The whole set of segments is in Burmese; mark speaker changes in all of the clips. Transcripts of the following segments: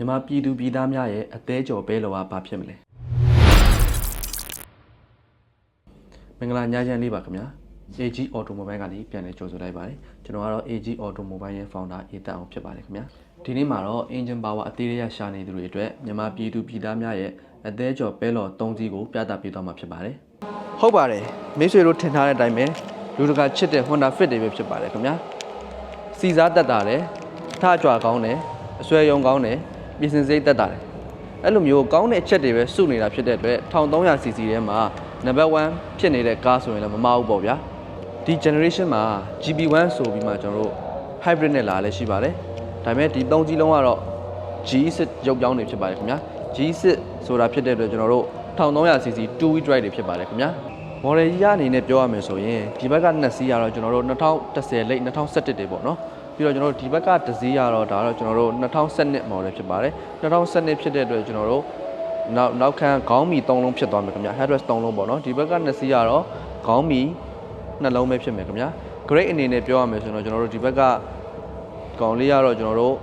Speaker 1: မြန်မာပြည်သူပြည်သားများရဲ့အသေးကြော်ပဲလောကဘာဖြစ်မလဲမင်္ဂလာညချမ်းလေးပါခင်ဗျာ AG Automobile ကနေပြန်လည်ကြိုဆိုလိုက်ပါတယ်ကျွန်တော်ကတော့ AG Automobile ရဲ့ founder အေးတက်အောင်ဖြစ်ပါတယ်ခင်ဗျာဒီနေ့မှာတော့ engine power အသေးရရှာနေသူတွေအတွက်မြန်မာပြည်သူပြည်သားများရဲ့အသေးကြော်ပဲလော3စီးကိုပြသပေးသွားမှာဖြစ်ပါတယ်ဟုတ်ပါတယ်မိတ်ဆွေတို့ထင်ထားတဲ့အတိုင်းပဲလူတကာချစ်တဲ့ Honda Fit တွေပဲဖြစ်ပါတယ်ခင်ဗျာစီစားတက်တာတယ်ထကြွကောင်းတယ်အဆွဲယုံကောင်းတယ်ပြင်ဆင်စိတ်တက်တာတယ်အဲ့လိုမျိုးကောင်းတဲ့အချက်တွေပဲစုနေတာဖြစ်တဲ့အတွက် 1300cc ထဲမှာ number 1ဖြစ်နေတဲ့ကားဆိုရင်လည်းမမဟုတ်ပေါ့ဗျာဒီ generation မှာ GB1 ဆိုပြီးမှကျွန်တော်တို့ hybrid နဲ့လာလဲရှိပါတယ်ဒါပေမဲ့ဒီ3ကြီးလုံးကတော့ G6 ရုပ်ပြောင်းနေဖြစ်ပါတယ်ခင်ဗျာ G6 ဆိုတာဖြစ်တဲ့အတွက်ကျွန်တော်တို့ 1300cc 2-wheel drive တွေဖြစ်ပါတယ်ခင်ဗျာ model ကြီးအနေနဲ့ပြောရမယ်ဆိုရင်ဒီဘက်က2စီးကတော့ကျွန်တော်တို့2010လိပ်2011တွေပေါ့နော်ပြီးတော့ကျွန်တော်တို့ဒီဘက်ကတစ်စီးကတော့ဒါတော့ကျွန်တော်တို့2012 model ဖြစ်ပါတယ်2012ဖြစ်တဲ့အတွက်ကျွန်တော်တို့နောက်ခံခေါင်းမီ3လုံးဖြစ်သွားမယ်ခင်ဗျာ headrest 3လုံးပေါ့နော်ဒီဘက်က2စီးကတော့ခေါင်းမီ2လုံးပဲဖြစ်မယ်ခင်ဗျာ grade အနေနဲ့ပြောရမယ်ဆိုတော့ကျွန်တော်တို့ဒီဘက်ကကောင်လေးကတော့ကျွန်တော်တို့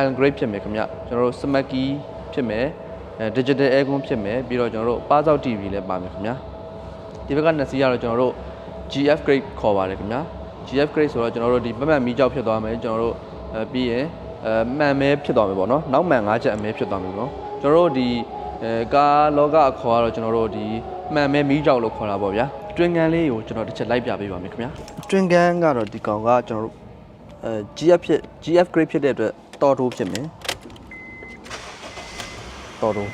Speaker 1: L grade ဖြစ်မယ်ခင်ဗျာကျွန်တော်တို့ smacky ဖြစ်မယ်digital aircon ဖြစ်မယ်ပြီးတော့ကျွန်တော်တို့ပါစောက် TV လည်းပါမယ်ခင်ဗျာဒီဘက်က2စီးကတော့ကျွန်တော်တို့ GF grade ခေါ်ပါတယ်ခင်ဗျာ GF grade ဆိုတော့ကျွန်တော်တို့ဒီပတ်မှန်မီးကြောက်ဖြစ်သွားမယ်ကျွန်တော်တို့ပြီးရင်မှန်မဲဖြစ်သွားမယ်ပေါ့နော်နောက်မှန်5ချက်အမဲဖြစ်သွားမယ်ပေါ့ကျွန်တော်တို့ဒီကားလောကအခေါ်ကတော့ကျွန်တော်တို့ဒီမှန်မဲမီးကြောက်လို့ခေါ်တာပေါ့ဗျာတွင်ကန်လေးကိုကျွန်တော်တစ်ချက်လိုက်ပြပေးပါမယ်ခင်ဗျာတွင်ကန်ကတော့ဒီကောင်ကကျွန်တော်တို့GF grade ဖြစ်တဲ့အတွက်တော်တိုးဖြစ်မယ်တော်တိုး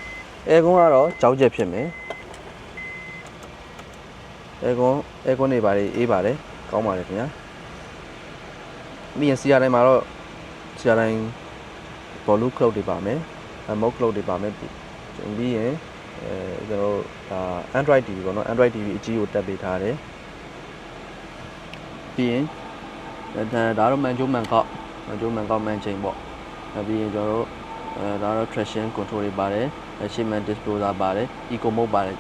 Speaker 1: အဲကွန်းကတော့ကြောက်ချက်ဖြစ်မယ်အဲကွန်းနေပါလေအေးပါတယ်ကောင်းပါတယ်ခင်ဗျာပြီးရင် CR တိုင်းမှာတော့ CR တိုင်း volume cloud တွေပါမယ် mode cloud တွေပါမယ်ပြီးရင်ကျွန်တော်တို့ဒါ Android TV ပေါ့နော် Android TV အကြီးကိုတက်ပေးထားတယ်ပြီးရင်ဒါတော့ man ကောက် man chain ပေါ့ပြီးရင်ကျွန်တော်တို့ဒါတော့ traction control တွေပါတယ်ရှေ့ man disposer ပါတယ် eco mode ပါတယ်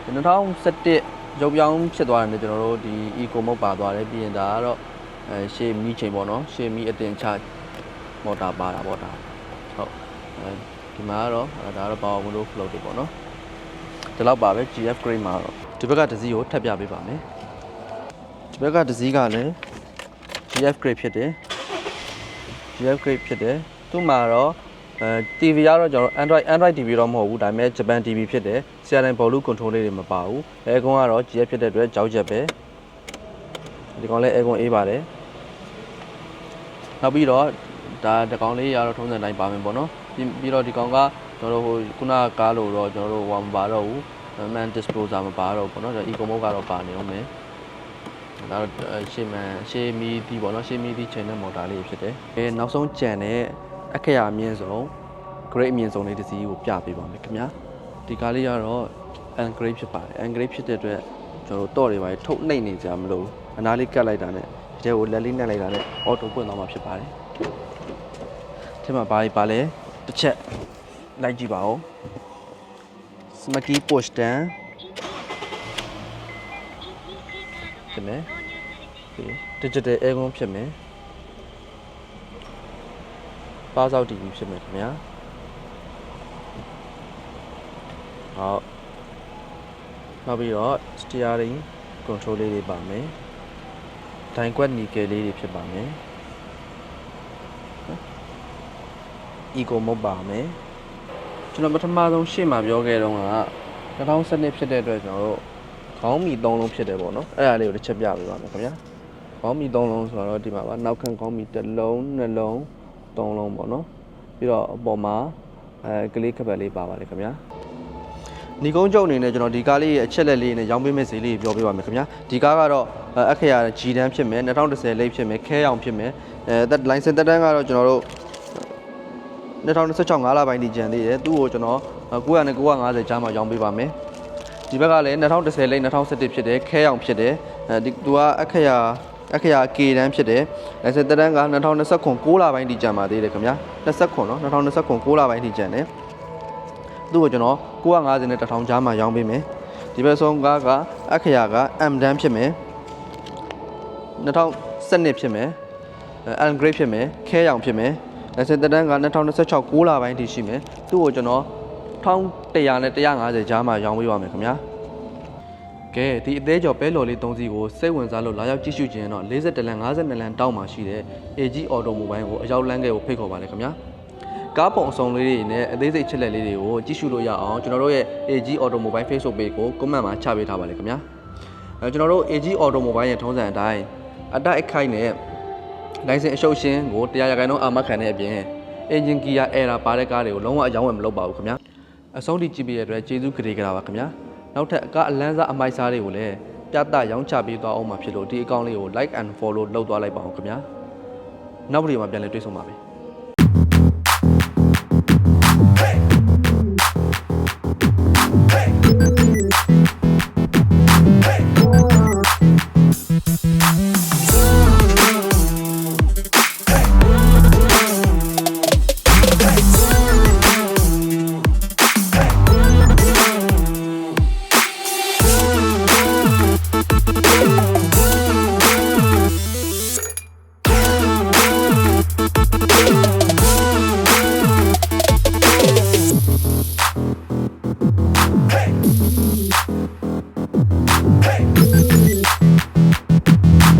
Speaker 1: 2017ရုပ်ပြောင်းဖြစ်သွားတယ်ကျွန်တော်တို့ဒီ eco mode ပါသွားတယ်ပြီးရင်ဒါကတော့ရှေ့မီးချိန်ပေါ့နော်ရှေ့မီးအတင်ချမော်တာပါတာပေါ့ဒါဟုတ်ဒီမှာကတော့ဒါတော့ power window float တွေပေါ့နော်ဒီလောက်ပါပဲ GF grade မှာတော့ဒီဘက်ကတစ်စီးကိုထပ်ပြပေးပါမယ်ဒီဘက်ကတစ်စီးကလည်း GF grade ဖြစ်တယ် GF grade ဖြစ်တယ်သူ့မှာတော့TV ကတော့ကျွန်တော် Android TV တော့မဟုတ်ဘူးဒါပေမဲ့ Japan TV ဖြစ်တယ် CRM volume control လေးတွေမပါဘူးအဲကွန်းကတော့ GF ဖြစ်တဲ့အတွက်ကြောက်ချက်ပဲဒီကောင်လည်းအဲကွန်းအေးပါတယ်နောက်ပြီးတော့ဒါဒီကောင်လေးရတော့ထုံးစံတိုင်းပါမယ်ပေါ့နော်ပြီးတော့ဒီကောင်ကကျွန်တော်တို့ဟိုခုနကားလို့တော့ကျွန်တော်တို့ဟိုမပါတော့ဘူး man disposer မပါတော့ဘူးပေါ့နော် eco mode ကတော့ပါနေအောင်မယ်ဒါတော့ရှေ့မီဒီပေါ့နော်ရှေ့မီဒီ channel motor လေးဖြစ်တယ်နောက်ဆုံးကြံတဲ့အခရာအမြင့်ဆုံး grade အမြင့်ဆုံးလေးတစ်စီးကိုပြပေးပါမယ်ခင်ဗျာဒီကားလေးကတော့ N grade ဖြစ်ပါတယ် N grade ဖြစ်တဲ့အတွက်ကျွန်တော်တို့တော့တွေပါထုတ်နှိမ့်နေကြမလို့အနားလေးကတ်လိုက်တာနဲ့ဒီထဲကိုလက်လေးနှက်လိုက်တာနဲ့ auto ပွင့်သွားမှာဖြစ်ပါတယ်ဒီမှာပါလဲတစ်ချက်လိုက်ကြည့်ပါဦး smacky push down ဖြစ်မယ် digital aircon ဖြစ်မယ်ပါစောက် TV ဖြစ်မယ်ခင်ဗျာဟုတ်နောက်ပြီးတော့ steering control လေးတွေပါမယ်ဒိုင်ကွက်နီကယ်လေးတွေဖြစ်ပါမယ် eco mode ပါမယ်ကျွန်တော်ပထမဆုံးရှေ့မှာပြောခဲ့တော့က2012ဖြစ်တဲ့အတွက်ကျွန်တော်တို့ခေါင်းမီ3လုံးဖြစ်တယ်ပေါ့နော်အဲ့ဒါလေးကိုတစ်ချက်ပြပေးပါမယ်ခင်ဗျာခေါင်းမီ3လုံးဆိုတော့ဒီမှာပါနောက်ခံခေါင်းမီ1လုံး2လုံး3လုံးပေါ့နော်ပြီးတော့အပေါ်မှာကလေးကပတ်လေးပါပါတယ်ခင်ဗျာညီကုန်းကျုပ်အနေနဲ့ကျွန်တော်ဒီကားလေးရဲ့အချက်လက်လေးနဲ့ရောင်းပေးမယ့်ဈေးလေးပြောပြပါမယ်ခင်ဗျာဒီကားကတော့အခရာ G တန်းဖြစ်မယ်2010လိပ်ဖြစ်မယ်ခဲရောင်ဖြစ်မယ်လိုင်စင်တက်တန်းကတော့ကျွန်တော်တို့2016 5လပိုင်းထိကျန်သေးတယ်သူ့ကိုကျွန်တော်900နဲ့950ကြားမှာရောင်းပေးပါမယ်ဒီဘက်ကလည်း2010လိပ်2017ဖြစ်တယ်ခဲရောင်ဖြစ်တယ်ဒီသူကအခရာ K တန်းဖြစ်တယ်လိုင်စင်တက်တန်းက2029 6လပိုင်းထိကျန်ပါသေးတယ်ခင်ဗျာ29နော်2029 6လပိုင်းထိကျန်တယ်သူ့ကိုကျွန်တော်950နဲ့1000ကြားမှာရောင်းပေးမယ်ဒီဘက်ဆုံးကားကအခရာက M တန်းဖြစ်မယ်2012ဖြစ်မယ် L grade ဖြစ်မယ်ခဲရောင်ဖြစ်မယ် လိုင်စင်သက်တမ်းက2026 6လပိုင်းထိရှိမယ်သူ့ကိုကျွန်တော်1100နဲ့150ကြားမှာရောင်းပေးပါမယ်ခင်ဗျာကဲဒီအသေးကျော်ပဲလော်လေး3စီးကိုစိတ်ဝင်စားလို့လာရောက်ကြည့်ရှုခြင်းတော့42လမ်း52လမ်းတောက်မှာရှိတဲ့ AG Automobile ကိုအရောက်လမ်းကဲကိုဖိတ်ခေါ်ပါလေခင်ဗျာကားပုံအစုံလေးတွေနဲ့အသေးစိတ်ချက်လက်လေးတွေကိုကြည့်ရှုလို့ရအောင်ကျွန်တော်တို့ရဲ့ AG Automobile Facebook page ကို comment မှာချပေးထားပါလေခင်ဗျာကျွန်တော်တို့ AG Automobile ရဲ့ထုံးစံအတိုင်းအတိုက်အခိုက်နဲ့လိုင်စင်အရှုပ်ရှင်းကို100%အာမခံတဲ့အပြင် engine gear error ပါတဲ့ကားတွေကိုလုံးဝအယောင်းဝယ်မလုပ်ပါဘူးခင်ဗျာအဆုံးထိကြည့်ပေးရတဲ့အတွက်ကျေးဇူးကြပါခင်ဗျာနောက်ထပ်ကားအလန်းစားအမိုက်စားတွေကိုလည်းပြသရောင်းချပေးသွားအောင်မှာဖြစ်လို့ဒီအကောင့်လေးကို like and follow လုပ်သွားလိုက်ပါအောင်ခင်ဗျာနောက်ဗီဒီယိုမှာပြန်လည်တွေ့ဆုံပါမယ်